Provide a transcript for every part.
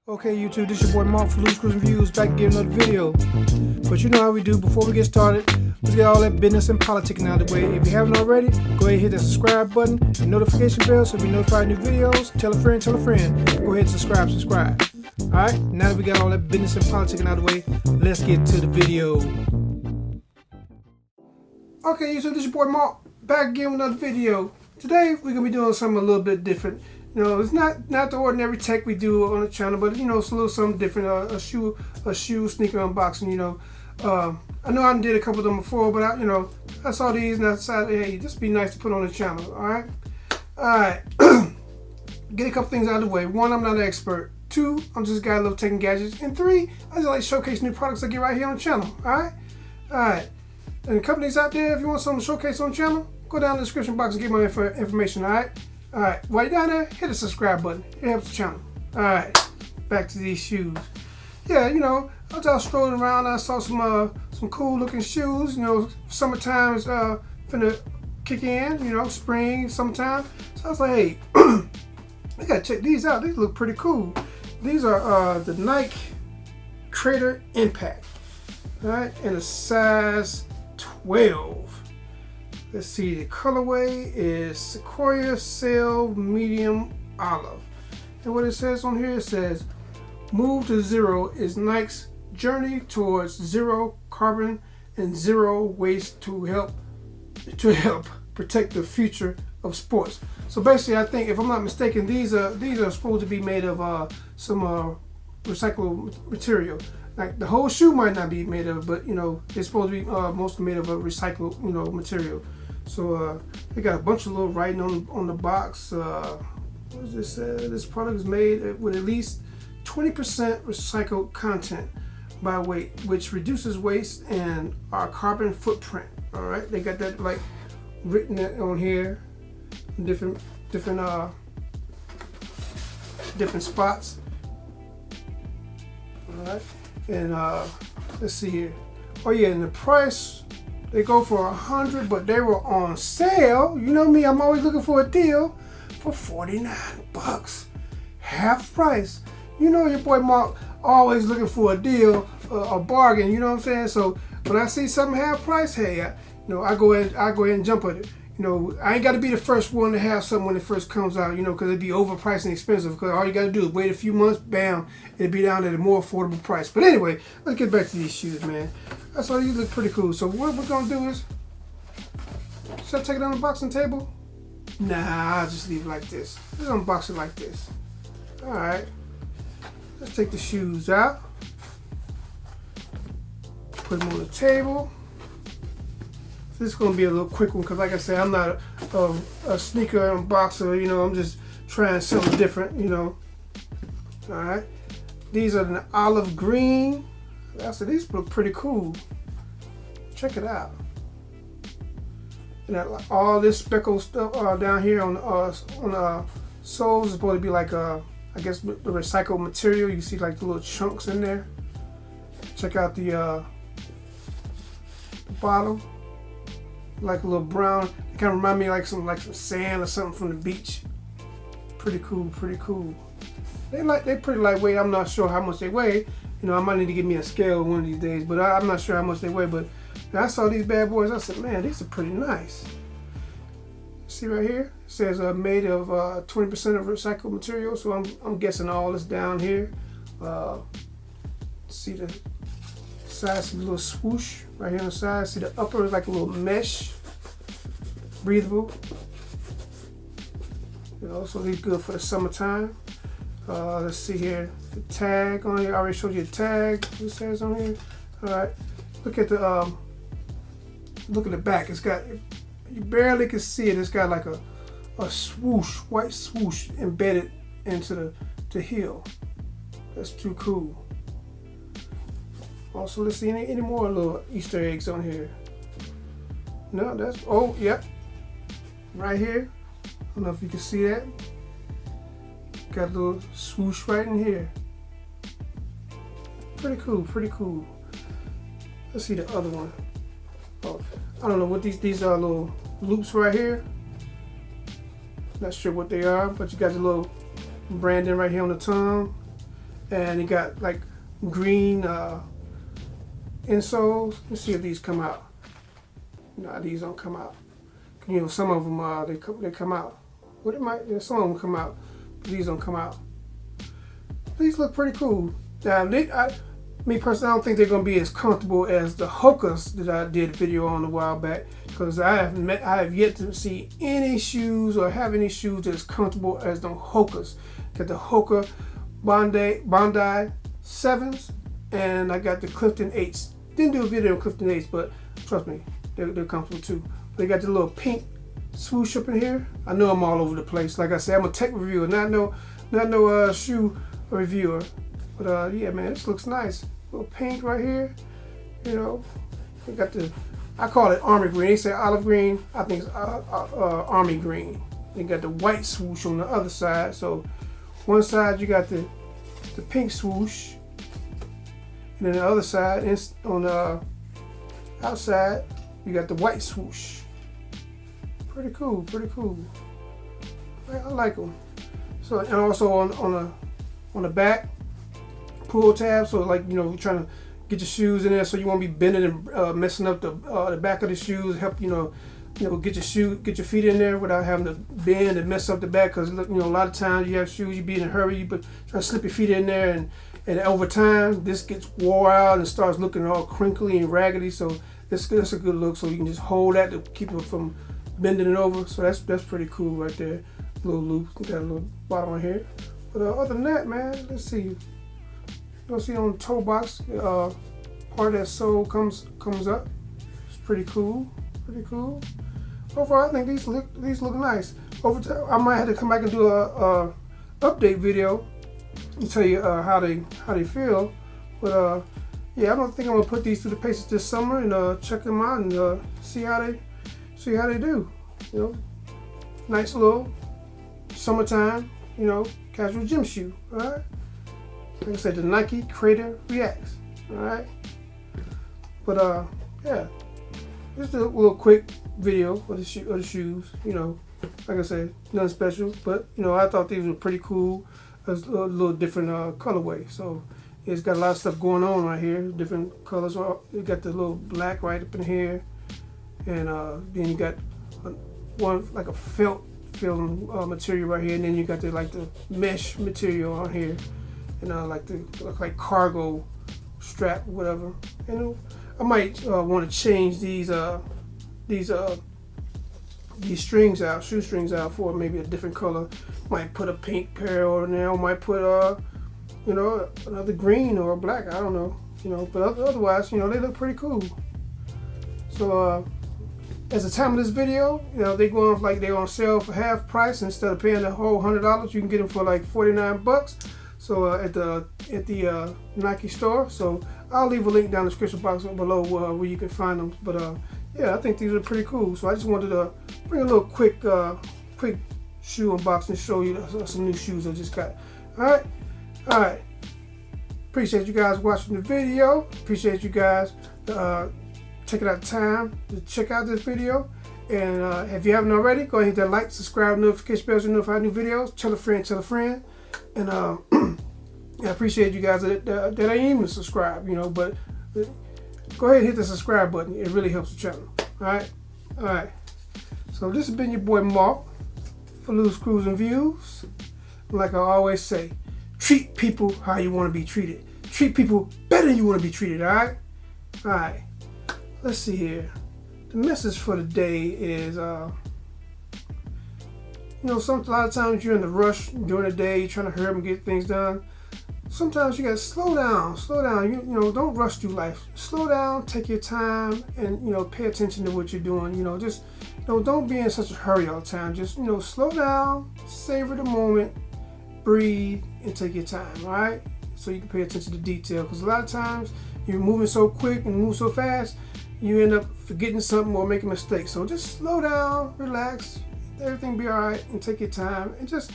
Okay, YouTube, this is your boy Mark for Loose Screws and Views, back again with another video. But you know how we do. Before we get started, let's get all that business and politicking out of the way. If you haven't already, go ahead and hit that subscribe button and notification bell so you'll be notified of new videos. Tell a friend, tell a friend. Go ahead and subscribe. Alright, now that we got all that business and politicking out of the way, let's get to the video. Okay, YouTube, this is your boy Mark, back again with another video. Today, we're going to be doing something a little bit different. You know, it's not the ordinary tech we do on the channel, but you know, it's a little something different. A shoe sneaker unboxing. You know, I know I did a couple of them before, but I saw these and I decided, hey, this would be nice to put on the channel. All right. Get a couple things out of the way. One, I'm not an expert. Two, I'm just a guy that loves taking gadgets. And three, I just like to showcase new products I get right here on the channel. All right. And the companies out there, if you want something to showcase on the channel, go down in the description box and get my information. Alright, while you're down there, hit the subscribe button. It helps the channel. Alright, back to these shoes. Yeah, you know, I was out strolling around. I saw some cool looking shoes. You know, summertime is finna kick in. You know, spring, summertime. So I was like, hey, I gotta check these out. These look pretty cool. These are the Nike Crater Impact. Alright, in a size 12. Let's see, the colorway is Sequoia Sail Medium Olive. And what it says on here, it says, Move to Zero is Nike's journey towards zero carbon and zero waste to help protect the future of sports. So basically, I think, if I'm not mistaken, these are supposed to be made of some recyclable material. Like the whole shoe might not be made of, but you know, it's supposed to be mostly made of a recycled material. So they got a bunch of little writing on the box. What does this say? This product is made with at least 20% recycled content by weight, which reduces waste and our carbon footprint. All right, they got that like written on here, different spots. All right, and let's see here. Oh yeah, and the price. They go for $100, but they were on sale. You know me, I'm always looking for a deal for $49, half price. You know your boy Mark always looking for a deal, a bargain. You know what I'm saying? So when I see something half price, hey, I go ahead and jump at it. You know, I ain't got to be the first one to have something when it first comes out. You know, because it'd be overpriced and expensive. Because all you got to do is wait a few months, bam, it'd be down at a more affordable price. But anyway, let's get back to these shoes, man. I saw these look pretty cool. So what we're gonna do is, should I take it on the unboxing table? Nah, I'll just leave it like this. Let's unbox it like this. All right. Let's take the shoes out. Put them on the table. This is going to be a little quick one because, like I said, I'm not a sneaker unboxer. You know, I'm just trying something different. You know. All right. These are the olive green. I said these look pretty cool. Check it out. And all this speckled stuff down here on the soles is supposed to be like I guess the recycled material. You see like the little chunks in there. Check out the bottom. Like a little brown. It kind of remind me like some sand or something from the beach. Pretty cool. They're pretty lightweight. I'm not sure how much they weigh. You know, I might need to get me a scale one of these days, but I'm not sure how much they weigh. But when I saw these bad boys, I said, man, these are pretty nice. See right here? It says made of 20% of recycled material. So I'm guessing all this down here. See the side, see the little swoosh right here on the side. See the upper is like a little mesh, breathable. You know, so these good for the summertime. Let's see here, the tag on here. I already showed you the tag. It says on here. All right, look at the back. It's got, you barely can see it. It's got like a swoosh, white swoosh embedded into the heel. That's too cool. Also, let's see any more little Easter eggs on here. No, that's, oh, yep, right here. I don't know if you can see that. Got a little swoosh right in here. Pretty cool. Let's see the other one. Oh, I don't know what these are, little loops right here. Not sure what they are, but you got the little branding right here on the tongue. and it got like green insoles. Let's see if these come out. No, these don't come out. You know, some of them they come out. What it might, some of them come out, but these don't come out. These look pretty cool. Now, me personally, I don't think they're gonna be as comfortable as the Hokas that I did a video on a while back, because I have yet to see any shoes or have any shoes that's comfortable as the Hokas. Got the Hoka Bondi 7s, and I got the Clifton 8s. Didn't do a video on Clifton 8s, but trust me, they're comfortable too. They got the little pink swoosh up in here. I know I'm all over the place. Like I said, I'm a tech reviewer, not no shoe reviewer. But yeah, man, this looks nice. Little pink right here. You know, we got I call it army green. They say olive green. I think it's army green. They got the white swoosh on the other side. So one side you got the pink swoosh, and then the other side on the outside you got the white swoosh. Pretty cool, pretty cool. I like them. So, and also on the back, pull tab. So like, you know, you're trying to get your shoes in there, so you won't be bending and messing up the back of the shoes. Help you know get your feet in there without having to bend and mess up the back. Because you know, a lot of times you have shoes, you be in a hurry, but try to slip your feet in there, and over time this gets wore out and starts looking all crinkly and raggedy. So that's a good look. So you can just hold that to keep it from bending it over. So that's pretty cool right there. Little loop, got a little bottom on here. But other than that, man, let's see. You'll see on the toe box, part of that sole comes up. It's pretty cool, pretty cool. Overall, I think these look nice. Over time, I might have to come back and do a update video and tell you how they feel. But yeah, I don't think I'm gonna put these through the paces this summer and check them out and see how they do. You know, nice little summertime, you know, casual gym shoe. All right. Like I said, the Nike Crater Reacts. All right. But yeah, just a little quick video of the shoes. You know, like I said, nothing special, but you know, I thought these were pretty cool. It's a little different colorway. So it's got a lot of stuff going on right here. Different colors. You got the little black right up in here, and then you got one like a felt film material right here, and then you got the mesh material on here, and like cargo strap, whatever. And I might want to change these strings out, shoe strings out, for maybe a different color. Might put a pink pair on there. Might put you know, another green or black. I don't know. You know, but otherwise, you know, they look pretty cool. So as the time of this video, you know, they're on sale for half price. Instead of paying the whole $100, you can get them for like 49 bucks. So at the Nike store. So I'll leave a link down in the description box below where you can find them. But yeah, I think these are pretty cool. So I just wanted to bring a little quick shoe unboxing and show you some new shoes I just got. All right. Appreciate you guys watching the video. Appreciate you guys taking out time to check out this video. And if you haven't already, go ahead and hit that like, subscribe, notification bell to notify new videos. Tell a friend. And I appreciate you guys that ain't even subscribe, you know, but go ahead and hit the subscribe button. It really helps the channel. All right. So this has been your boy Mark for Loose Screws and Views. Like I always say, treat people how you want to be treated. Treat people better than you want to be treated. All right. Let's see here. The message for the day is, you know, a lot of times you're in the rush during the day, you're trying to hurry up and get things done. Sometimes you gotta slow down. You know, don't rush through life. Slow down, take your time, and you know, pay attention to what you're doing. You know, just don't be in such a hurry all the time. Just slow down, savor the moment, breathe, and take your time. All right, so you can pay attention to detail. Because a lot of times you're moving so quick and move so fast, you end up forgetting something or making mistakes. So just slow down, relax, everything be all right, and take your time and just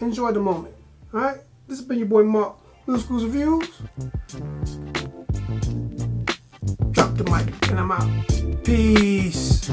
enjoy the moment. All right. This has been your boy Mark, Loose Screws and Views. Drop the mic and I'm out. Peace.